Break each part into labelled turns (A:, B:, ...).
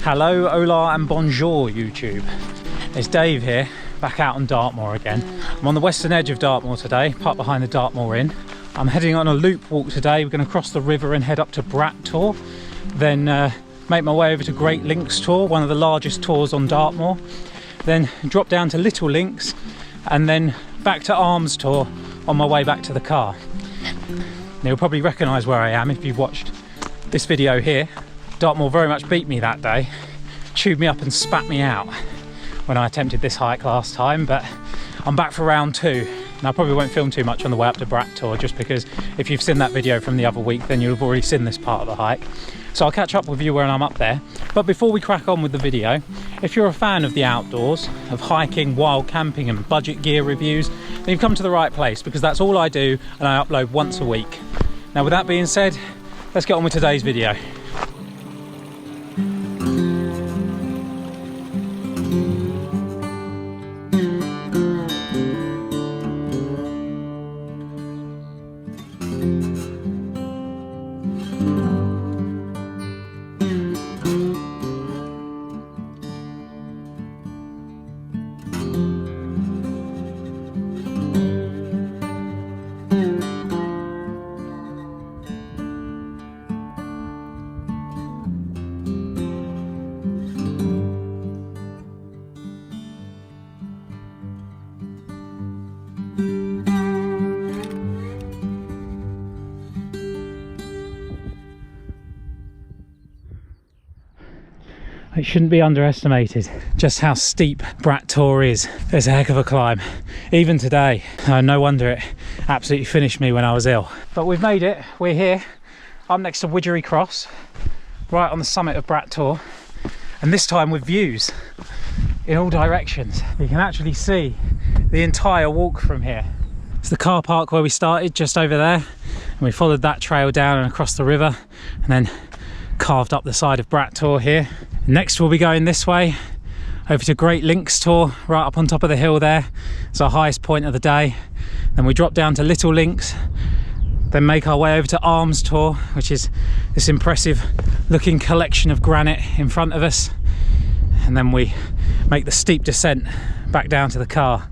A: Hello, hola and bonjour YouTube. It's Dave here, back out on Dartmoor again. I'm on the western edge of Dartmoor today, parked behind the Dartmoor Inn. I'm heading on a loop walk today. We're going to cross the river and head up to Brat Tor, then make my way over to Great Links Tor, one of the largest tours on Dartmoor, then drop down to Little Links and then back to Arms Tor on my way back to the car. Now, you'll probably recognise where I am if you've watched this video here. Dartmoor very much beat me that day, chewed me up and spat me out when I attempted this hike last time, but I'm back for round two. Now, I probably won't film too much on the way up to Brat Tor, just because if you've seen that video from the other week, then you'll have already seen this part of the hike. So I'll catch up with you when I'm up there. But before we crack on with the video, if you're a fan of the outdoors, of hiking, wild camping and budget gear reviews, then you've come to the right place, because that's all I do and I upload once a week. Now, with that being said, let's get on with today's video. It shouldn't be underestimated just how steep Brat Tor is. It's a heck of a climb. Even today, no wonder it absolutely finished me when I was ill. But we've made it, we're here. I'm next to Widgery Cross, right on the summit of Brat Tor. And this time with views in all directions. You can actually see the entire walk from here. It's the car park where we started, just over there. And we followed that trail down and across the river, and then carved up the side of Brat Tor here. Next we'll be going this way over to Great Links Tor, right up on top of the hill there. It's our highest point of the day. Then we drop down to Little Links, then make our way over to Arms Tor, which is this impressive looking collection of granite in front of us, and then we make the steep descent back down to the car.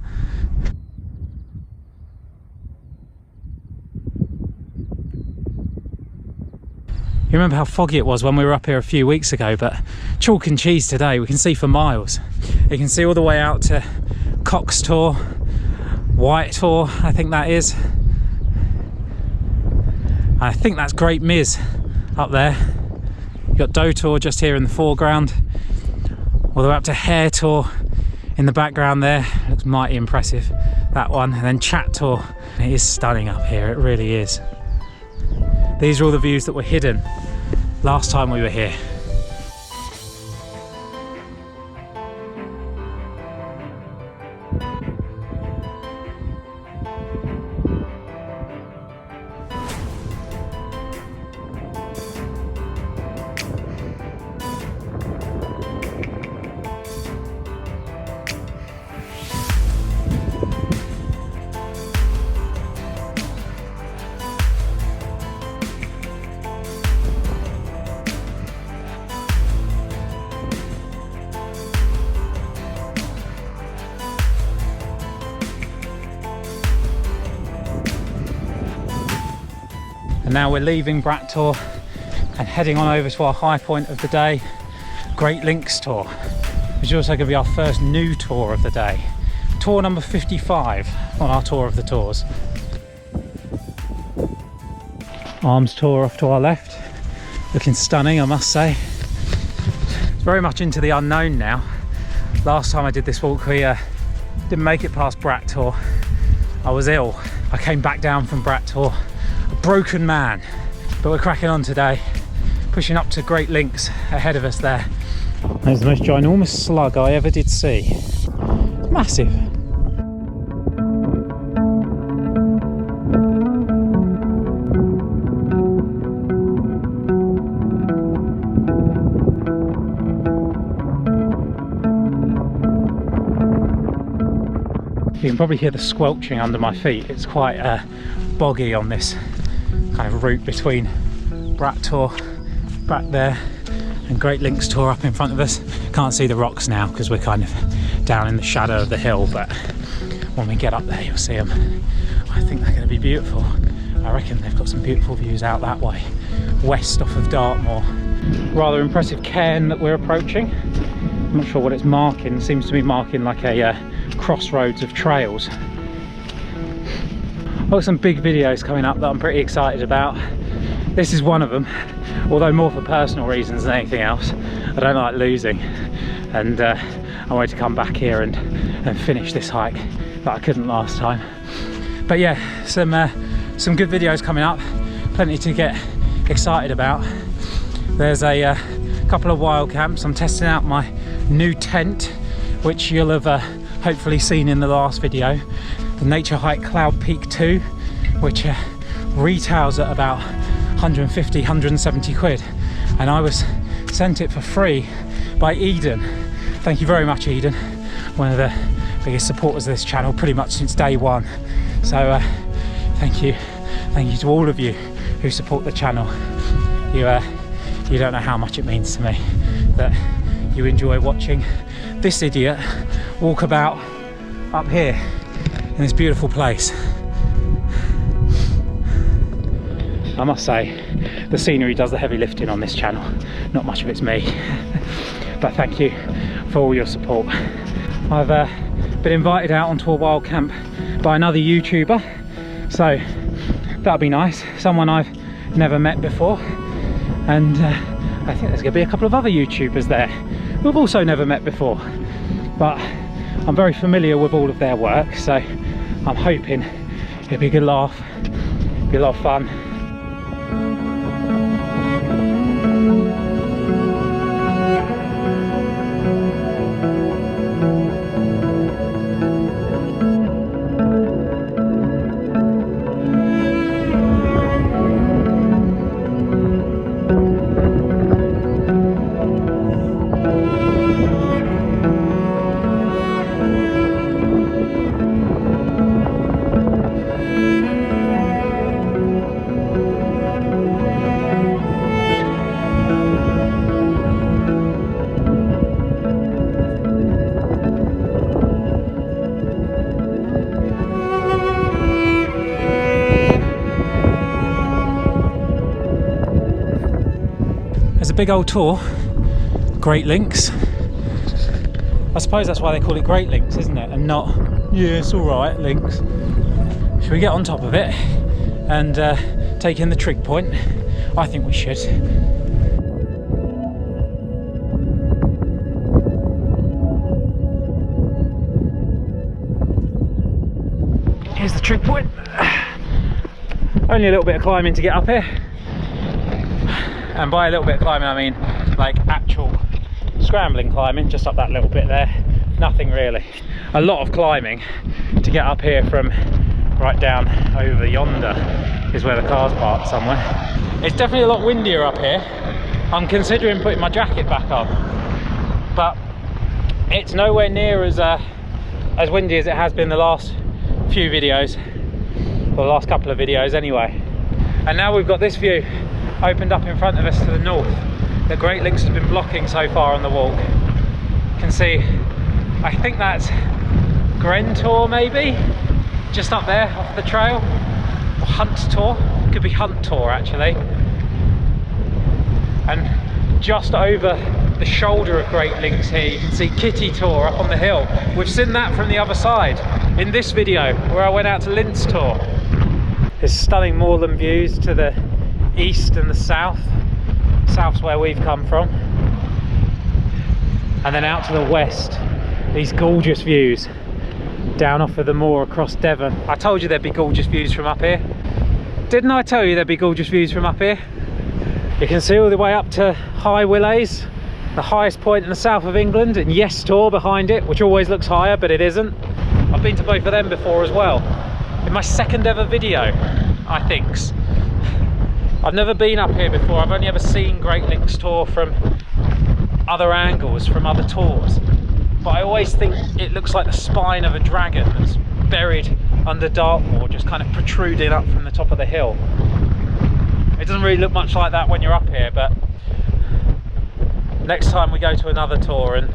A: You remember how foggy it was when we were up here a few weeks ago, but chalk and cheese today. We can see for miles. You can see all the way out to Cox Tor, White Tor, I think that is. I think that's Great Miz up there. You've got Doe Tor just here in the foreground, all the way up to Hare Tor in the background there. Looks mighty impressive, that one. And then Chat Tor. It is stunning up here, it really is. These are all the views that were hidden last time we were here. And now we're leaving Brat Tor and heading on over to our high point of the day, Great Links Tor, which is also going to be our first new tour of the day. Tour number 55 on our tour of the tours. Arms Tor off to our left, looking stunning, I must say. It's very much into the unknown now. Last time I did this walk, we didn't make it past Brat Tor. I was ill. I came back down from Brat Tor a broken man, but we're cracking on today, pushing up to Great Links ahead of us there. There's the most ginormous slug I ever did see. It's massive. You can probably hear the squelching under my feet. It's quite boggy on this kind of route between Brat Tor back there and Great Links Tor up in front of us. Can't see the rocks now because we're kind of down in the shadow of the hill, but when we get up there you'll see them. I think they're going to be beautiful. I reckon they've got some beautiful views out that way, west off of Dartmoor. Rather impressive cairn that we're approaching. I'm not sure what it's marking. It seems to be marking like a crossroads of trails. I've got some big videos coming up that I'm pretty excited about. This is one of them, although more for personal reasons than anything else. I don't like losing, and I wanted to come back here and finish this hike that I couldn't last time. But yeah, some good videos coming up, plenty to get excited about. There's a couple of wild camps. I'm testing out my new tent, which you'll have hopefully seen in the last video, the Nature Hike Cloud Peak 2, which retails at about 150, 170 quid, and I was sent it for free by Eden. Thank you very much, Eden, one of the biggest supporters of this channel pretty much since day one. So thank you to all of you who support the channel. You don't know how much it means to me that you enjoy watching this idiot walk about up here in this beautiful place. I must say, the scenery does the heavy lifting on this channel. Not much of it's me. But thank you for all your support. I've been invited out onto a wild camp by another YouTuber, so that'll be nice. Someone I've never met before. And I think there's going to be a couple of other YouTubers there who I've also never met before. But I'm very familiar with all of their work, so I'm hoping it'll be a good laugh, be a lot of fun. There's a big old Tor, Great Links. I suppose that's why they call it Great Links, isn't it? And not, yeah, it's alright, Links. Should we get on top of it and take in the trig point? I think we should. Here's the trig point. Only a little bit of climbing to get up here. And by a little bit of climbing I mean like actual scrambling climbing, just up that little bit there. Nothing really. A lot of climbing to get up here from right down over yonder is where the car's parked somewhere. It's definitely a lot windier up here. I'm considering putting my jacket back on, but it's nowhere near as windy as it has been the last few videos, or the last couple of videos anyway. And now we've got this view opened up in front of us to the north. The Great Links has been blocking so far on the walk. You can see, I think that's Brat Tor maybe, just up there off the trail, or Hunt Tor, could be Hunt Tor actually. And just over the shoulder of Great Links here you can see Kitty Tor up on the hill. We've seen that from the other side in this video where I went out to Links Tor. There's stunning moorland views to the east and the south. South's where we've come from, and then out to the west these gorgeous views down off of the moor across Devon. I told you there'd be gorgeous views from up here, didn't I tell you there'd be gorgeous views from up here? You can see all the way up to High Willowes, the highest point in the south of England, and Yes Tor behind it, which always looks higher but it isn't. I've been to both of them before as well, in my second ever video I think. I've never been up here before. I've only ever seen Great Links Tor from other angles, from other tours. But I always think it looks like the spine of a dragon that's buried under Dartmoor, just kind of protruding up from the top of the hill. It doesn't really look much like that when you're up here, but next time we go to another tour and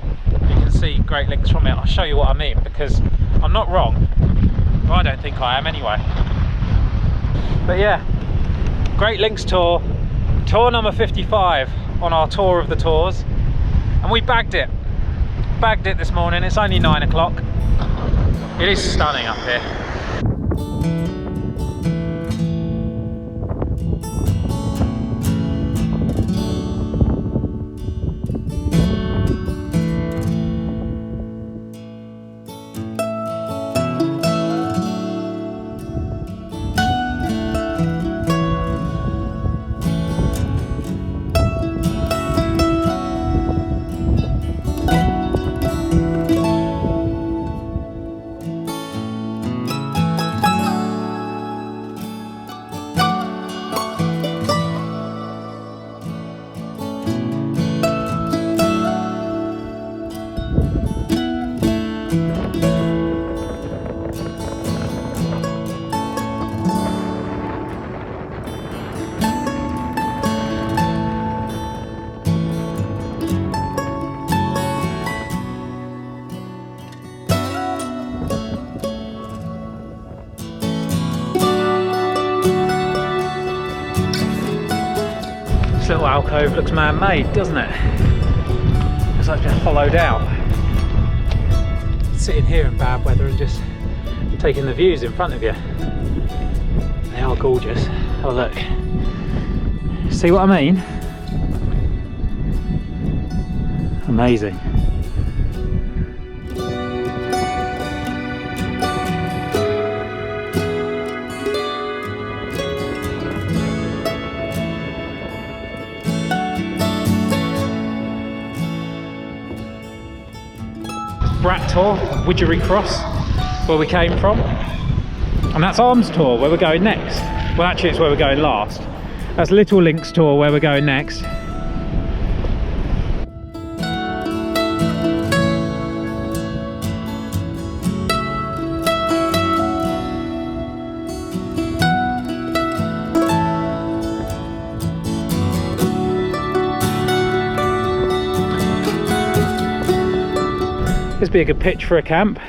A: you can see Great Links from it, I'll show you what I mean, because I'm not wrong. Well, I don't think I am anyway. But yeah, Great Links Tour, tour number 55 on our tour of the tours, and we bagged it this morning. It's only 9 o'clock. It is stunning up here. Little alcove looks man-made, doesn't it? It's like just hollowed out. Sitting here in bad weather and just taking the views in front of you. They are gorgeous. Oh look. See what I mean? Amazing. Brat Tor, Widgery Cross, where we came from, and that's Arms Tor, where we're going next. Well, actually it's where we're going last. That's Little Links Tor, where we're going next. This would be a good pitch for a camp.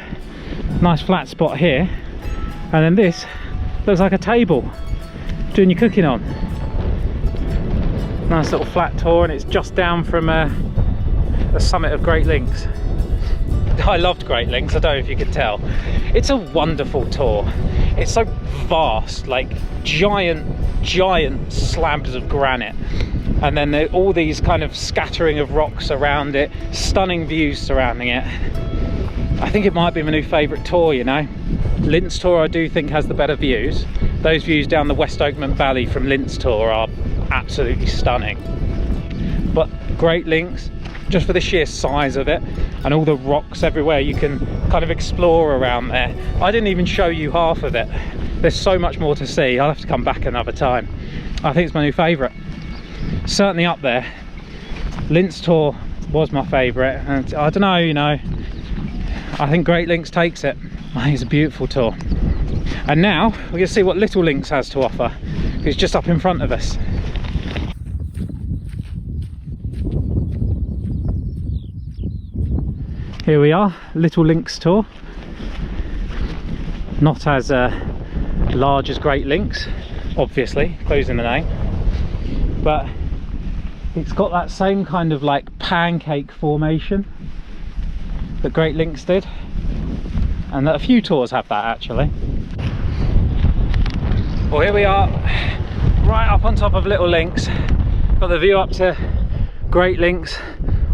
A: Nice flat spot here. And then this looks like a table doing your cooking on. Nice little flat tour, and it's just down from the summit of Great Links. I loved Great Links, I don't know if you could tell. It's a wonderful tour. It's so vast, like giant slabs of granite. And then there are all these kind of scattering of rocks around it, stunning views surrounding it. I think it might be my new favourite tour, you know. Links Tor I do think has the better views. Those views down the West Oakman Valley from Links Tor are absolutely stunning. But Great Links, just for the sheer size of it and all the rocks everywhere you can kind of explore around there. I didn't even show you half of it. There's so much more to see. I'll have to come back another time. I think it's my new favourite. Certainly up there. Links Tor was my favourite, and I don't know, you know, I think Great Links takes it. I think it's a beautiful tour. And now we're going to see what Little Links has to offer. It's just up in front of us. Here we are, Little Links Tor. Not as large as Great Links, obviously, closing the name, but it's got that same kind of like pancake formation that Great Links did, and that a few tours have that actually. Well, here we are, right up on top of Little Links. Got the view up to Great Links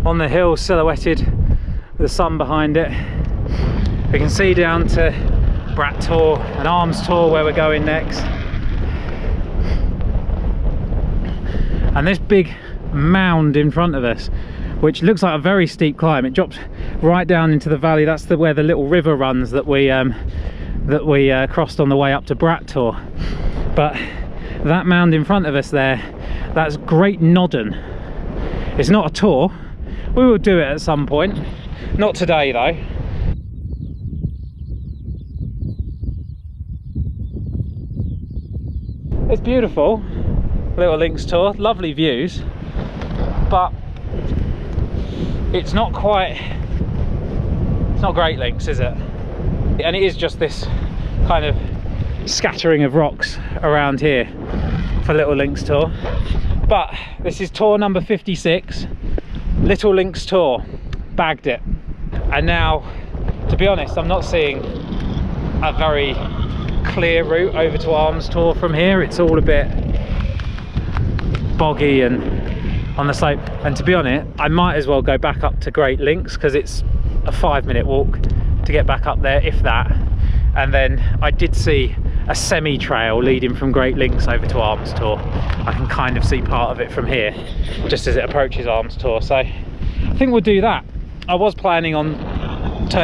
A: on the hill, silhouetted with the sun behind it. We can see down to Brat Tor and Arms Tor, where we're going next. And this big mound in front of us, which looks like a very steep climb, it drops right down into the valley. That's where the little river runs that we crossed on the way up to Brat Tor. But that mound in front of us there, that's Great Nodden. It's not a tour. We will do it at some point, not today though. It's beautiful, Little Links Tor, lovely views, but it's not Great Links, is it? And it is just this kind of scattering of rocks around here for Little Links Tor. But this is tour number 56, Little Links Tor. Bagged it. And now, to be honest, I'm not seeing a very clear route over to Arms Tor from here. It's all a bit boggy and on the slope, and to be honest, I might as well go back up to Great Links because it's a 5-minute walk to get back up there, if that. And then I did see a semi-trail leading from Great Links over to Arms Tor. I can kind of see part of it from here just as it approaches Arms Tor, so I think we'll do that. I was planning on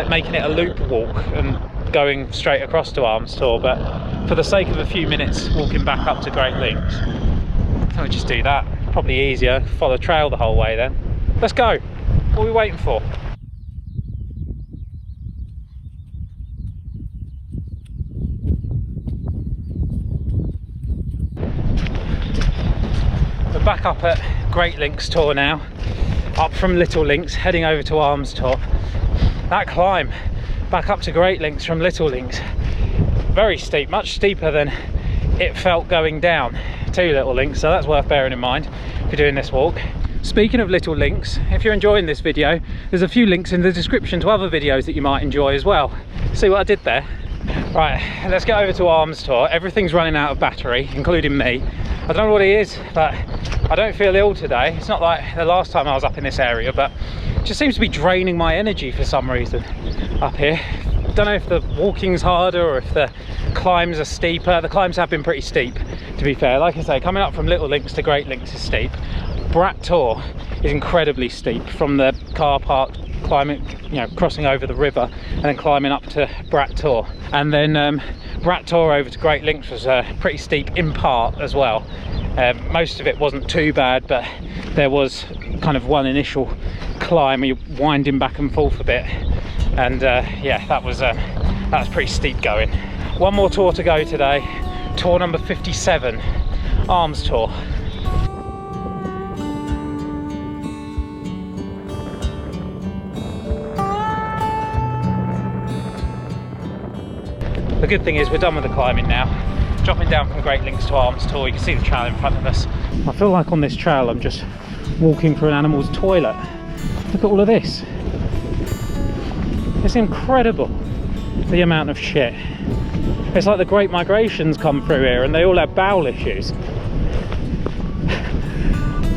A: making it a loop walk and going straight across to Arms Tor, but for the sake of a few minutes walking back up to Great Links, I think we'll just do that. Probably easier, follow trail the whole way then. Let's go. What are we waiting for? We're back up at Great Links Tor now, up from Little Links, heading over to Arms Tor. That climb back up to Great Links from Little Links, very steep, much steeper than it felt going down to Little Links, so that's worth bearing in mind if you're doing this walk. Speaking of Little Links, if you're enjoying this video, there's a few links in the description to other videos that you might enjoy as well. See what I did there? Right, let's get over to Arms Tor. Everything's running out of battery, including me. I don't know what it is, but I don't feel ill today. It's not like the last time I was up in this area, but it just seems to be draining my energy for some reason up here. Don't know if the walking's harder or if the climbs are steeper. The climbs have been pretty steep, to be fair. Like I say, coming up from Little Links to Great Links is steep. Brat Tor is incredibly steep from the car park, climbing, you know, crossing over the river and then climbing up to Brat Tor. And then Brat Tor over to Great Links was pretty steep in part as well. Most of it wasn't too bad, but there was kind of one initial climb where you're winding back and forth a bit. And yeah, that was pretty steep going. One more tour to go today, tour number 57, Arms Tor. The good thing is we're done with the climbing now. Dropping down from Great Links to Arms Tor, you can see the trail in front of us. I feel like on this trail I'm just walking through an animal's toilet. Look at all of this. It's incredible, the amount of shit. It's like the Great Migration's come through here and they all have bowel issues.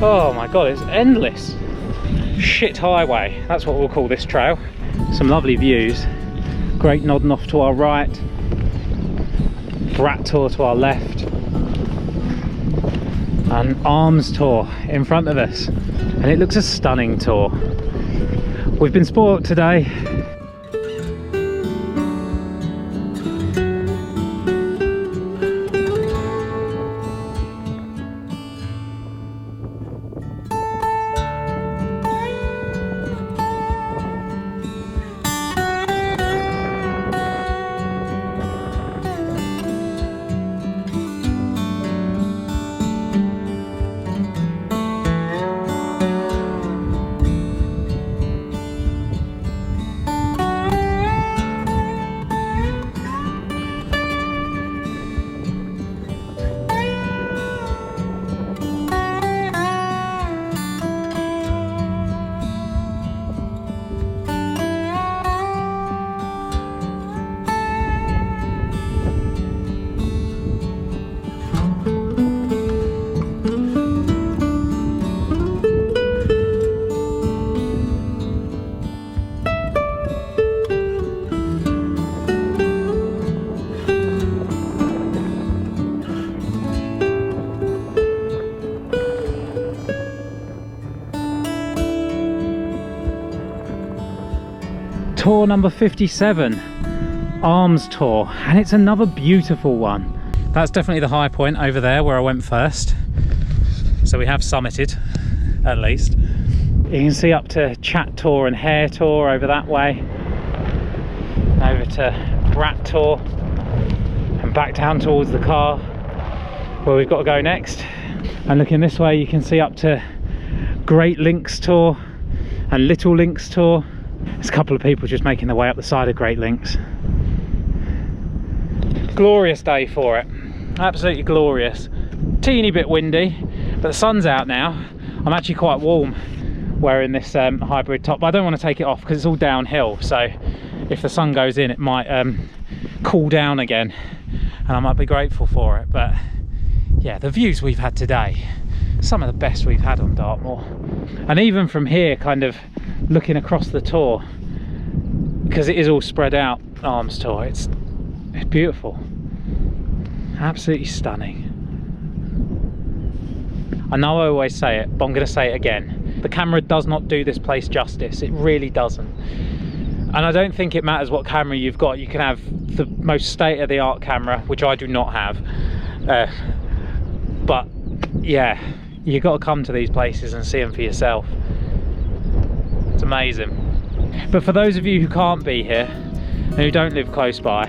A: Oh my god, it's endless. Shit highway, that's what we'll call this trail. Some lovely views. Great nodding off to our right. Brat Tor to our left. And Arms Tor in front of us. And it looks a stunning tour. We've been spoilt today. Tour number 57, Arms Tor, and it's another beautiful one. That's definitely the high point over there where I went first. So we have summited, at least. You can see up to Chat Tor and Hare Tor over that way. And over to Brat Tor. And back down towards the car where we've got to go next. And looking this way you can see up to Great Links Tor and Little Links Tor. There's a couple of people just making their way up the side of Great Links. Glorious day for it, absolutely glorious. Teeny bit windy, but the sun's out now. I'm actually quite warm wearing this hybrid top, but I don't want to take it off because it's all downhill, so if the sun goes in it might cool down again, and I might be grateful for it. But yeah, the views we've had today, some of the best we've had on Dartmoor. And even from here, kind of looking across the Tor, because it is all spread out, Arms Tor, it's beautiful, absolutely stunning. I know I always say it, but I'm going to say it again. The camera does not do this place justice, it really doesn't. And I don't think it matters what camera you've got. You can have the most state-of-the-art camera, which I do not have, but yeah, you've got to come to these places and see them for yourself. It's amazing. But for those of you who can't be here and who don't live close by,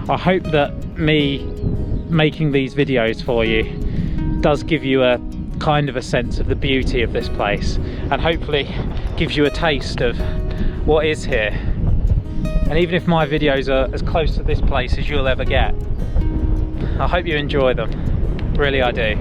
A: I hope that me making these videos for you does give you a kind of a sense of the beauty of this place, and hopefully gives you a taste of what is here. And even if my videos are as close to this place as you'll ever get, I hope you enjoy them. Really, I do.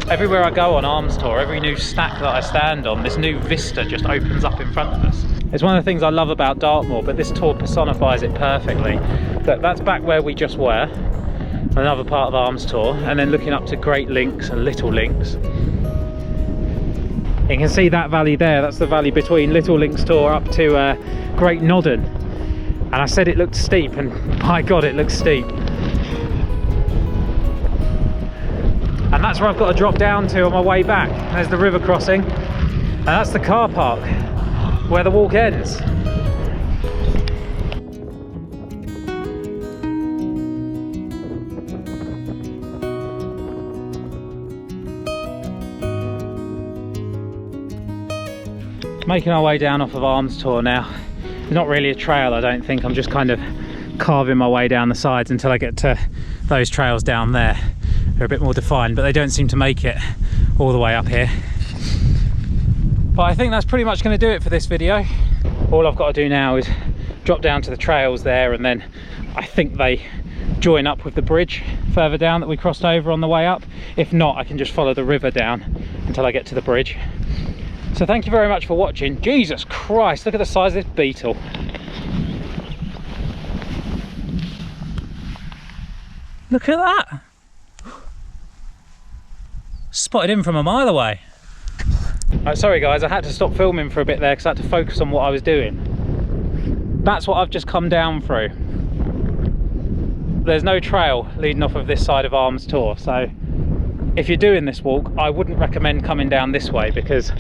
A: Everywhere I go on Arms Tor, every new stack that I stand on, this new vista just opens up in front of us. It's one of the things I love about Dartmoor, but this tour personifies it perfectly. That's back where we just were, another part of Arms Tor, and then looking up to Great Links and Little Links. You can see that valley there, that's the valley between Little Links Tor up to Great Nodden. And I said it looked steep, and my God, it looks steep. And that's where I've got to drop down to on my way back. There's the river crossing, and that's the car park where the walk ends. Making our way down off of Arms Tor now. It's not really a trail, I don't think. I'm just kind of carving my way down the sides until I get to those trails down there. They're a bit more defined, but they don't seem to make it all the way up here. But I think that's pretty much going to do it for this video. All I've got to do now is drop down to the trails there, and then I think they join up with the bridge further down that we crossed over on the way up. If not, I can just follow the river down until I get to the bridge. So thank you very much for watching. Jesus Christ, look at the size of this beetle. Look at that. Spotted him from a mile away. Right, sorry guys, I had to stop filming for a bit there because I had to focus on what I was doing. That's what I've just come down through. There's no trail leading off of this side of Arms Tor, so if you're doing this walk, I wouldn't recommend coming down this way, because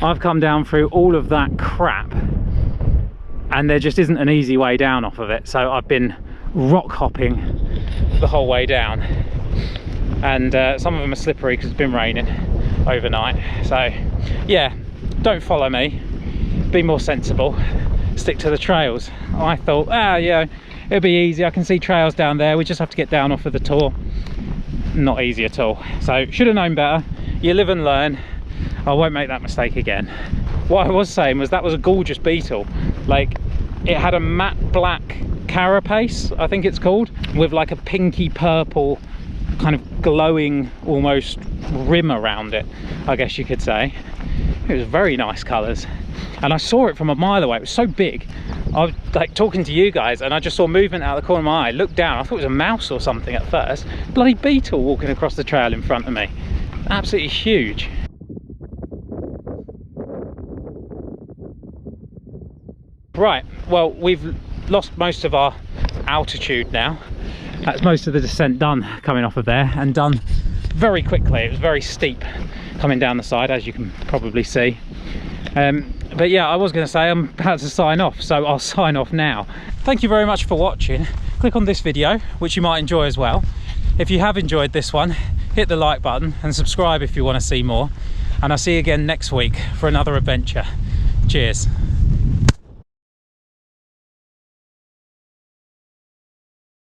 A: I've come down through all of that crap and there just isn't an easy way down off of it. So I've been rock hopping the whole way down. And some of them are slippery because it's been raining overnight. So yeah, don't follow me, be more sensible, stick to the trails. I thought, yeah, it'll be easy, I can see trails down there, we just have to get down off of the Tor. Not easy at all. So should have known better. You live and learn. I won't make that mistake again. What I was saying was that was a gorgeous beetle. Like, it had a matte black carapace, I think it's called, with like a pinky purple kind of glowing almost rim around it, I guess you could say. It was very nice colours, and I saw it from a mile away. It was so big. I was like talking to you guys and I just saw movement out of the corner of my eye. Looked down, I thought it was a mouse or something at first. Bloody beetle walking across the trail in front of me. Absolutely huge. Right, well, we've lost most of our altitude now. That's most of the descent done coming off of there, and done very quickly. It was very steep coming down the side, as you can probably see. But yeah, I was going to say I'm about to sign off, so I'll sign off now. Thank you very much for watching. Click on this video, which you might enjoy as well. If you have enjoyed this one, hit the like button and subscribe if you want to see more. And I'll see you again next week for another adventure. Cheers.